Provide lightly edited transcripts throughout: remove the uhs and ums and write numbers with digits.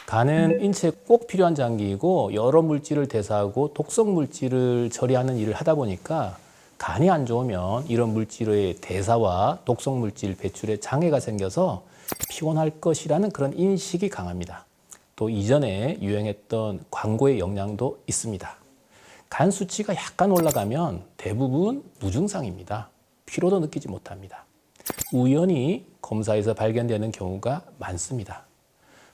간은 인체에 꼭 필요한 장기이고 여러 물질을 대사하고 독성 물질을 처리하는 일을 하다 보니까 간이 안 좋으면 이런 물질의 대사와 독성 물질 배출에 장애가 생겨서 피곤할 것이라는 그런 인식이 강합니다. 또 이전에 유행했던 광고의 영향도 있습니다. 간 수치가 약간 올라가면 대부분 무증상입니다. 피로도 느끼지 못합니다. 우연히 검사에서 발견되는 경우가 많습니다.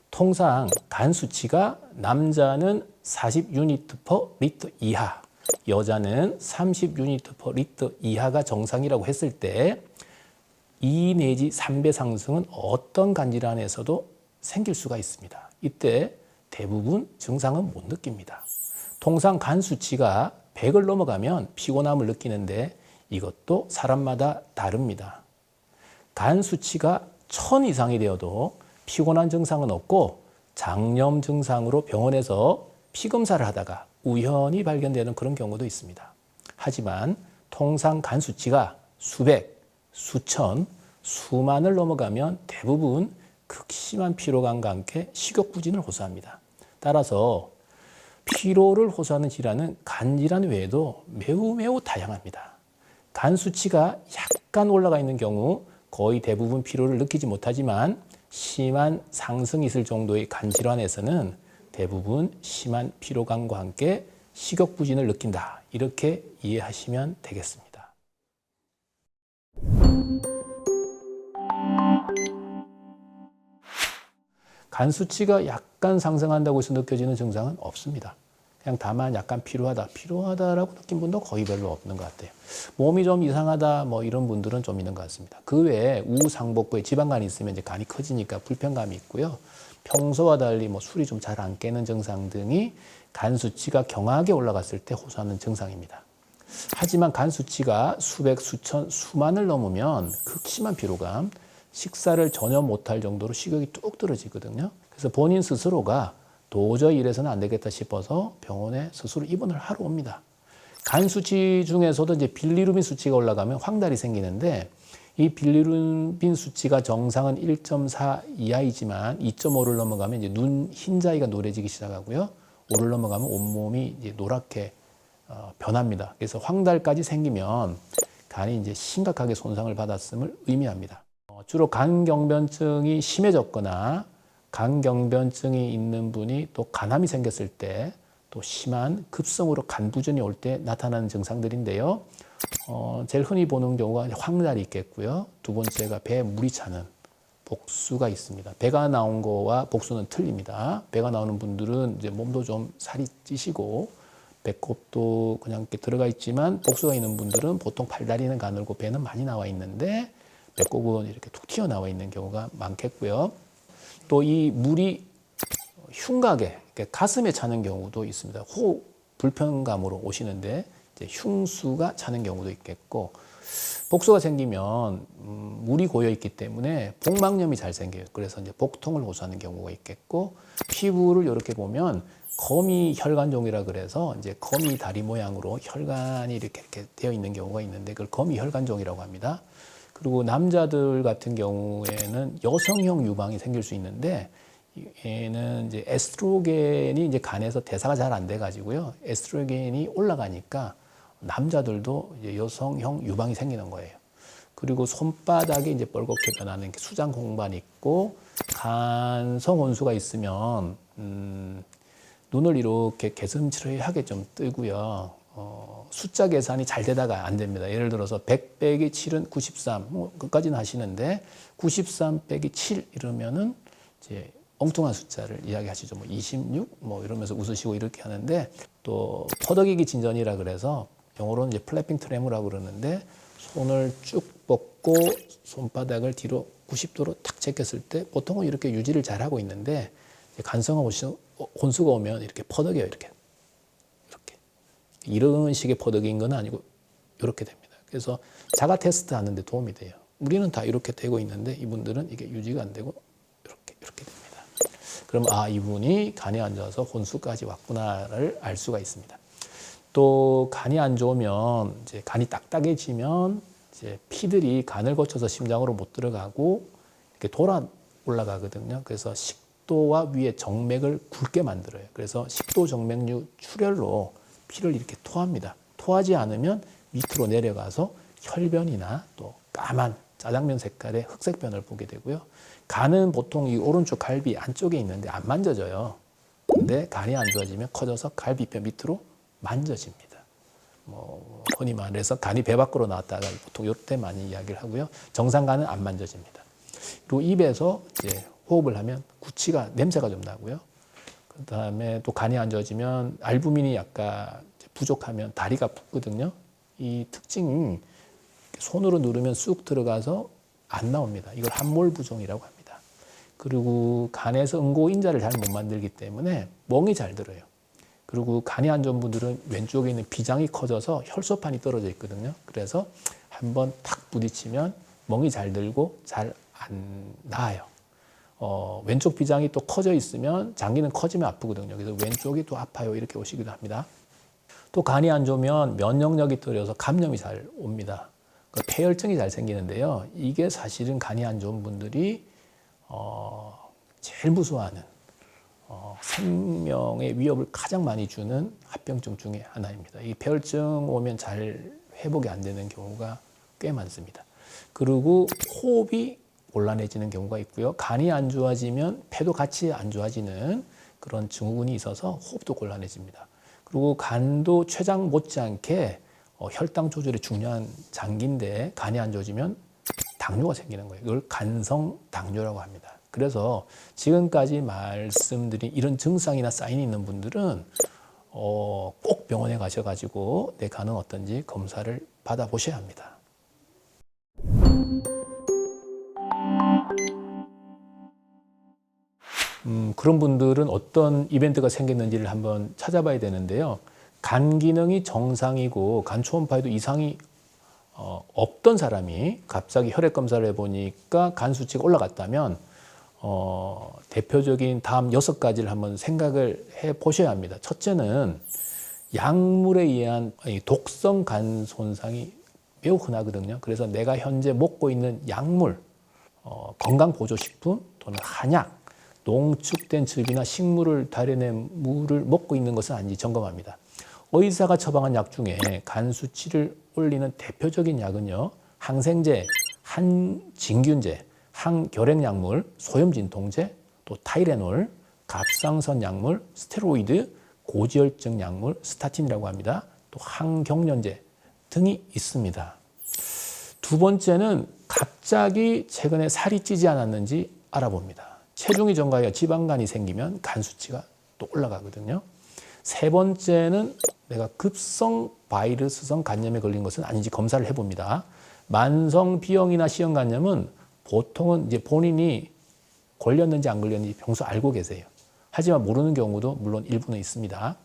통상 간 수치가 남자는 40유니트/리터 이하, 여자는 30유니트/리터 이하가 정상이라고 했을 때 2 내지 3배 상승은 어떤 간 질환에서도 생길 수가 있습니다. 이때 대부분 증상은 못 느낍니다. 통상 간 수치가 100을 넘어가면 피곤함을 느끼는데 이것도 사람마다 다릅니다. 간 수치가 1000 이상이 되어도 피곤한 증상은 없고 장염 증상으로 병원에서 피 검사를 하다가 우연히 발견되는 그런 경우도 있습니다. 하지만 통상 간 수치가 수백, 수천, 수만을 넘어가면 대부분 극심한 피로감과 함께 식욕부진을 호소합니다. 따라서 피로를 호소하는 질환은 간 질환 외에도 매우 다양합니다. 간 수치가 약간 올라가 있는 경우 거의 대부분 피로를 느끼지 못하지만 심한 상승이 있을 정도의 간 질환에서는 대부분 심한 피로감과 함께 식욕부진을 느낀다. 이렇게 이해하시면 되겠습니다. 간 수치가 약간 상승한다고 해서 느껴지는 증상은 없습니다. 그냥 다만 약간 피로하다라고 느낀 분도 거의 별로 없는 것 같아요. 몸이 좀 이상하다 뭐 이런 분들은 좀 있는 것 같습니다. 그 외에 우상복부에 지방간이 있으면 이제 간이 커지니까 불편감이 있고요. 평소와 달리 뭐 술이 좀 잘 안 깨는 증상 등이 간 수치가 경하게 올라갔을 때 호소하는 증상입니다. 하지만 간 수치가 수백, 수천, 수만을 넘으면 극심한 피로감, 식사를 전혀 못할 정도로 식욕이 뚝 떨어지거든요. 그래서 본인 스스로가 도저히 이래서는 안 되겠다 싶어서 병원에 스스로 입원을 하러 옵니다. 간 수치 중에서도 이제 빌리루빈 수치가 올라가면 황달이 생기는데 이 빌리루빈 수치가 정상은 1.4 이하이지만 2.5를 넘어가면 이제 눈 흰자위가 노래지기 시작하고요. 5를 넘어가면 온몸이 이제 노랗게 변합니다. 그래서 황달까지 생기면 간이 이제 심각하게 손상을 받았음을 의미합니다. 주로 간경변증이 심해졌거나 간경변증이 있는 분이 또 간암이 생겼을 때 또 심한 급성으로 간부전이 올 때 나타나는 증상들인데요. 제일 흔히 보는 경우가 황달이 있겠고요. 두 번째가 배에 물이 차는 복수가 있습니다. 배가 나온 거와 복수는 틀립니다. 배가 나오는 분들은 이제 몸도 좀 살이 찌시고 배꼽도 그냥 이렇게 들어가 있지만 복수가 있는 분들은 보통 팔다리는 가늘고 배는 많이 나와 있는데 배꼽은 이렇게 툭 튀어나와 있는 경우가 많겠고요. 또 이 물이 흉곽에 가슴에 차는 경우도 있습니다. 호흡 불편감으로 오시는데 이제 흉수가 차는 경우도 있겠고 복수가 생기면 물이 고여 있기 때문에 복막염이 잘 생겨요. 그래서 이제 복통을 호소하는 경우가 있겠고 피부를 이렇게 보면 거미 혈관종이라 그래서 이제 거미 다리 모양으로 혈관이 이렇게 되어 있는 경우가 있는데 그걸 거미 혈관종이라고 합니다. 그리고 남자들 같은 경우에는 여성형 유방이 생길 수 있는데 얘는 이제 에스트로겐이 이제 간에서 대사가 잘 안 돼 가지고요. 에스트로겐이 올라가니까 남자들도 이제 여성형 유방이 생기는 거예요. 그리고 손바닥에 이제 뻘겋게 변하는 수장 공반이 있고 간성 혼수가 있으면 눈을 이렇게 개슴츠레하게 좀 뜨고요. 숫자 계산이 잘 되다가 안 됩니다. 예를 들어서 100 빼기 7은 93, 뭐 그까지는 하시는데 93 빼기 7 이러면은 이제 엉뚱한 숫자를 이야기하시죠. 뭐 26, 뭐 이러면서 웃으시고 이렇게 하는데 또 퍼덕이기 진전이라 그래서 영어로는 이제 플래핑 트레모라고 그러는데 손을 쭉 뻗고 손바닥을 뒤로 90도로 탁 제꼈을 때 보통은 이렇게 유지를 잘 하고 있는데 간성 혼수가 오면 이렇게 퍼덕여요. 이렇게 이런 식의 퍼득인 건 아니고 이렇게 됩니다. 그래서 자가 테스트 하는데 도움이 돼요. 우리는 다 이렇게 되고 있는데 이분들은 이게 유지가 안 되고 이렇게 됩니다. 그럼 이분이 간이 안 좋아서 혼수까지 왔구나를 알 수가 있습니다. 또 간이 안 좋으면 이제 간이 딱딱해지면 이제 피들이 간을 거쳐서 심장으로 못 들어가고 이렇게 돌아 올라가거든요. 그래서 식도와 위에 정맥을 굵게 만들어요. 그래서 식도 정맥류 출혈로 피를 이렇게 토합니다. 토하지 않으면 밑으로 내려가서 혈변이나 또 까만 짜장면 색깔의 흑색변을 보게 되고요. 간은 보통 이 오른쪽 갈비 안쪽에 있는데 안 만져져요. 근데 간이 안 좋아지면 커져서 갈비뼈 밑으로 만져집니다. 흔히 말해서 간이 배 밖으로 나왔다가 보통 이때 많이 이야기를 하고요. 정상 간은 안 만져집니다. 그리고 입에서 이제 호흡을 하면 구취가 냄새가 좀 나고요. 그다음에 또 간이 안 좋아지면 알부민이 약간 부족하면 다리가 붓거든요. 이 특징이 손으로 누르면 쑥 들어가서 안 나옵니다. 이걸 함몰부종이라고 합니다. 그리고 간에서 응고인자를 잘 못 만들기 때문에 멍이 잘 들어요. 그리고 간이 안 좋은 분들은 왼쪽에 있는 비장이 커져서 혈소판이 떨어져 있거든요. 그래서 한번 탁 부딪히면 멍이 잘 들고 잘 안 나아요. 왼쪽 비장이 또 커져 있으면 장기는 커지면 아프거든요. 그래서 왼쪽이 또 아파요. 이렇게 오시기도 합니다. 또 간이 안 좋으면 면역력이 떨어져서 감염이 잘 옵니다. 폐혈증이 잘 생기는데요. 이게 사실은 간이 안 좋은 분들이 제일 무서워하는 생명의 위협을 가장 많이 주는 합병증 중에 하나입니다. 이 폐혈증 오면 잘 회복이 안 되는 경우가 꽤 많습니다. 그리고 호흡이 곤란해지는 경우가 있고요. 간이 안 좋아지면 폐도 같이 안 좋아지는 그런 증후군이 있어서 호흡도 곤란해집니다. 그리고 간도 췌장 못지않게 혈당 조절이 중요한 장기인데 간이 안 좋아지면 당뇨가 생기는 거예요. 이걸 간성 당뇨라고 합니다. 그래서 지금까지 말씀드린 이런 증상이나 사인이 있는 분들은 꼭 병원에 가셔가지고 내 간은 어떤지 검사를 받아보셔야 합니다. 그런 분들은 어떤 이벤트가 생겼는지를 한번 찾아봐야 되는데요. 간 기능이 정상이고 간 초음파에도 이상이 없던 사람이 갑자기 혈액 검사를 해보니까 간 수치가 올라갔다면 대표적인 다음 6가지를 한번 생각을 해 보셔야 합니다. 첫째는 약물에 의한 독성 간 손상이 매우 흔하거든요. 그래서 내가 현재 먹고 있는 약물, 건강보조식품 또는 한약, 농축된 즙이나 식물을 달여낸 물을 먹고 있는 것은 아닌지 점검합니다. 의사가 처방한 약 중에 간 수치를 올리는 대표적인 약은요. 항생제, 항진균제, 항결핵약물, 소염진통제, 또 타이레놀, 갑상선 약물, 스테로이드, 고지혈증 약물, 스타틴이라고 합니다. 또 항경련제 등이 있습니다. 두 번째는 갑자기 최근에 살이 찌지 않았는지 알아봅니다. 체중이 증가하여 지방간이 생기면 간 수치가 또 올라가거든요. 세 번째는 내가 급성 바이러스성 간염에 걸린 것은 아닌지 검사를 해봅니다. 만성 B형이나 C형 간염은 보통은 이제 본인이 걸렸는지 안 걸렸는지 평소 알고 계세요. 하지만 모르는 경우도 물론 일부는 있습니다.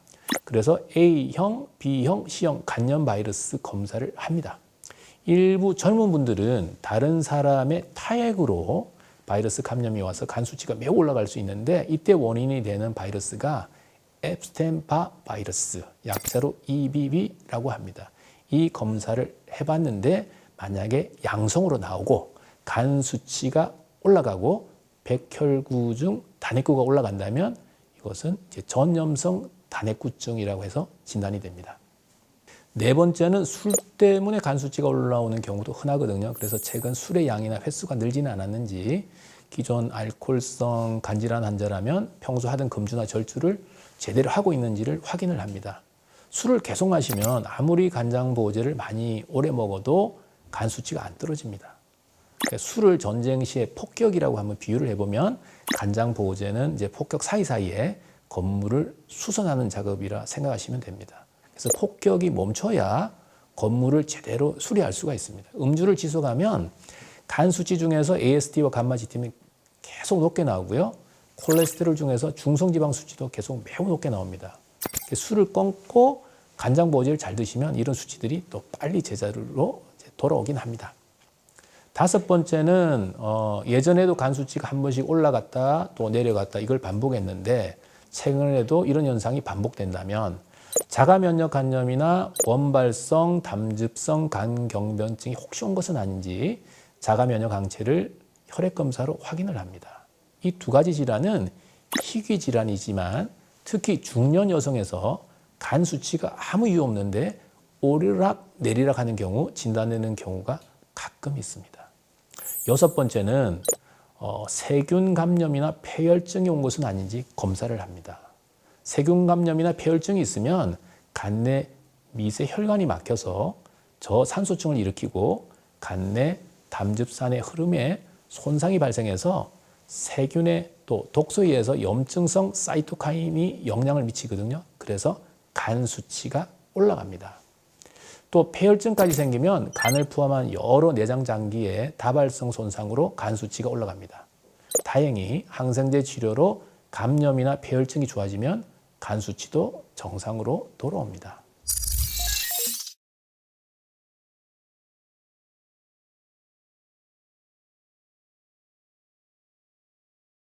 그래서 A형, B형, C형 간염 바이러스 검사를 합니다. 일부 젊은 분들은 다른 사람의 타액으로 바이러스 감염이 와서 간 수치가 매우 올라갈 수 있는데 이때 원인이 되는 바이러스가 앱스텐파 바이러스, 약자로 EBV라고 합니다. 이 검사를 해봤는데 만약에 양성으로 나오고 간 수치가 올라가고 백혈구중 단핵구가 올라간다면 이것은 이제 전염성 단핵구증이라고 해서 진단이 됩니다. 네 번째는 술 때문에 간 수치가 올라오는 경우도 흔하거든요. 그래서 최근 술의 양이나 횟수가 늘지는 않았는지 기존 알코올성 간질환 환자라면 평소 하던 금주나 절주를 제대로 하고 있는지를 확인을 합니다. 술을 계속 마시면 아무리 간장보호제를 많이 오래 먹어도 간 수치가 안 떨어집니다. 그러니까 술을 전쟁 시에 폭격이라고 한번 비유를 해보면 간장보호제는 이제 폭격 사이사이에 건물을 수선하는 작업이라 생각하시면 됩니다. 그래서 폭격이 멈춰야 건물을 제대로 수리할 수가 있습니다. 음주를 지속하면 간 수치 중에서 AST와 감마지팀이 계속 높게 나오고요. 콜레스테롤 중에서 중성지방 수치도 계속 매우 높게 나옵니다. 술을 끊고 간장 보호제를 잘 드시면 이런 수치들이 또 빨리 제자리로 돌아오긴 합니다. 다섯 번째는 예전에도 간 수치가 한 번씩 올라갔다 또 내려갔다 이걸 반복했는데 최근에도 이런 현상이 반복된다면 자가면역 간염이나 원발성 담즙성 간경변증이 혹시 온 것은 아닌지 자가면역 항체를 혈액 검사로 확인을 합니다. 이 두 가지 질환은 희귀 질환이지만 특히 중년 여성에서 간 수치가 아무 이유 없는데 오르락 내리락 하는 경우 진단되는 경우가 가끔 있습니다. 여섯 번째는 세균 감염이나 폐혈증이 온 것은 아닌지 검사를 합니다. 세균 감염이나 폐혈증이 있으면 간내 미세 혈관이 막혀서 저산소증을 일으키고 간내 담즙산의 흐름에 손상이 발생해서 세균의 또 독소에 의해서 염증성 사이토카인이 영향을 미치거든요. 그래서 간 수치가 올라갑니다. 또 폐혈증까지 생기면 간을 포함한 여러 내장 장기의 다발성 손상으로 간 수치가 올라갑니다. 다행히 항생제 치료로 감염이나 폐혈증이 좋아지면 간 수치도 정상으로 돌아옵니다.